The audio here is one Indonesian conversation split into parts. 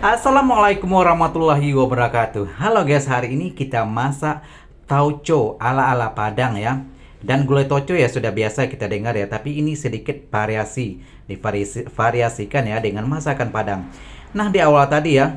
Assalamualaikum warahmatullahi wabarakatuh. Halo guys, hari ini kita masak tauco ala-ala Padang ya. Dan gulai tauco ya sudah biasa kita dengar ya, tapi ini sedikit variasikan ya dengan masakan Padang. Nah, di awal tadi ya,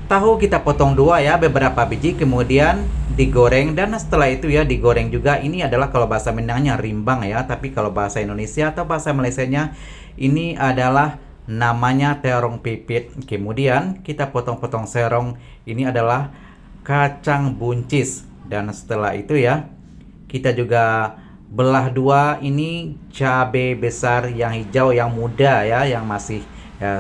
tahu kita potong dua ya, beberapa biji, kemudian digoreng, dan setelah itu ya digoreng juga. Ini adalah kalau bahasa Minangnya rimbang ya, tapi kalau bahasa Indonesia atau bahasa Malaysianya ini adalah namanya terong pipit. Kemudian kita potong-potong serong, ini adalah kacang buncis, dan setelah itu ya kita juga belah dua ini cabai besar yang hijau yang muda ya, yang masih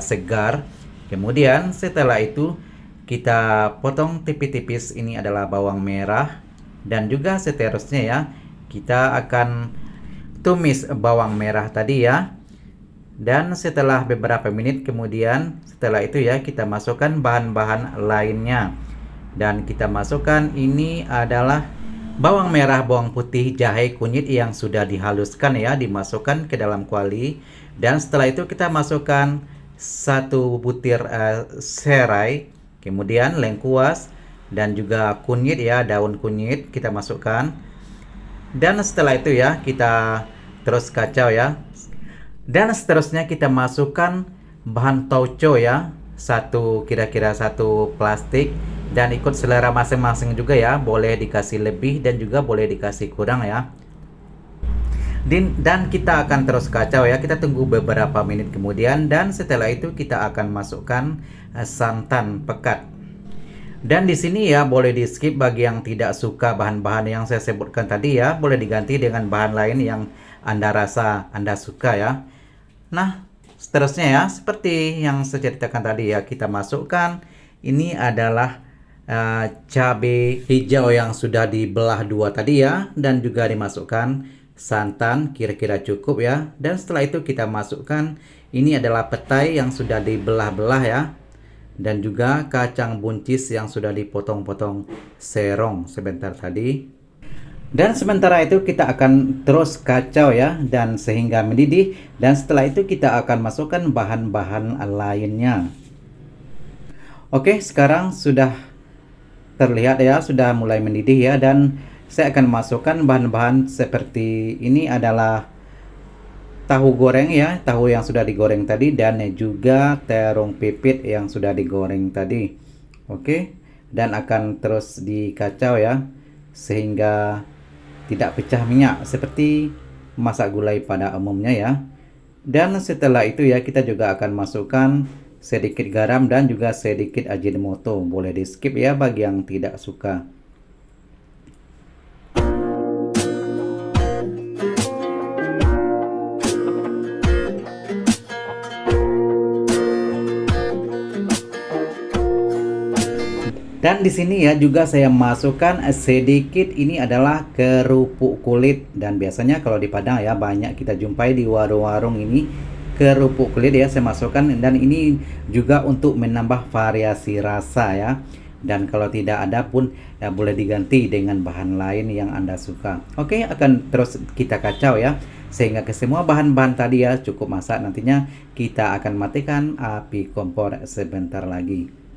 segar. Kemudian setelah itu kita potong tipis-tipis, ini adalah bawang merah, dan juga seterusnya ya kita akan tumis bawang merah tadi ya. Dan setelah beberapa menit kemudian, setelah itu ya kita masukkan bahan-bahan lainnya. Dan kita masukkan ini adalah bawang merah, bawang putih, jahe, kunyit yang sudah dihaluskan ya, dimasukkan ke dalam kuali. Dan setelah itu kita masukkan satu butir serai, kemudian lengkuas, dan juga kunyit ya, daun kunyit kita masukkan. Dan setelah itu ya kita terus kacau ya. Dan seterusnya kita masukkan bahan tauco ya, kira-kira satu plastik, dan ikut selera masing-masing juga ya, boleh dikasih lebih dan juga boleh dikasih kurang ya. Dan kita akan terus kacau ya, kita tunggu beberapa menit kemudian, dan setelah itu kita akan masukkan santan pekat. Dan di sini ya boleh di skip bagi yang tidak suka bahan-bahan yang saya sebutkan tadi ya, boleh diganti dengan bahan lain yang Anda rasa Anda suka ya. Nah, seterusnya ya seperti yang saya ceritakan tadi ya, kita masukkan ini adalah cabai hijau yang sudah dibelah dua tadi ya, dan juga dimasukkan santan kira-kira cukup ya. Dan setelah itu kita masukkan ini adalah petai yang sudah dibelah-belah ya, dan juga kacang buncis yang sudah dipotong-potong serong sebentar tadi. Dan sementara itu kita akan terus kacau ya, dan sehingga mendidih. Dan setelah itu kita akan masukkan bahan-bahan lainnya. Oke, sekarang sudah terlihat ya, sudah mulai mendidih ya. Dan saya akan masukkan bahan-bahan seperti ini adalah tahu goreng ya, tahu yang sudah digoreng tadi, dan juga terong pipit yang sudah digoreng tadi. Oke, dan akan terus dikacau ya, sehingga tidak pecah minyak seperti masak gulai pada umumnya ya. Dan setelah itu ya kita juga akan masukkan sedikit garam dan juga sedikit ajinomoto. Boleh di skip ya bagi yang tidak suka. Dan di sini ya juga saya masukkan sedikit, ini adalah kerupuk kulit, dan biasanya kalau di Padang ya banyak kita jumpai di warung-warung ini kerupuk kulit ya, saya masukkan. Dan ini juga untuk menambah variasi rasa ya. Dan kalau tidak ada pun ya boleh diganti dengan bahan lain yang Anda suka. Oke, akan terus kita kacau ya, sehingga ke semua bahan-bahan tadi ya cukup masak. Nantinya kita akan matikan api kompor sebentar lagi.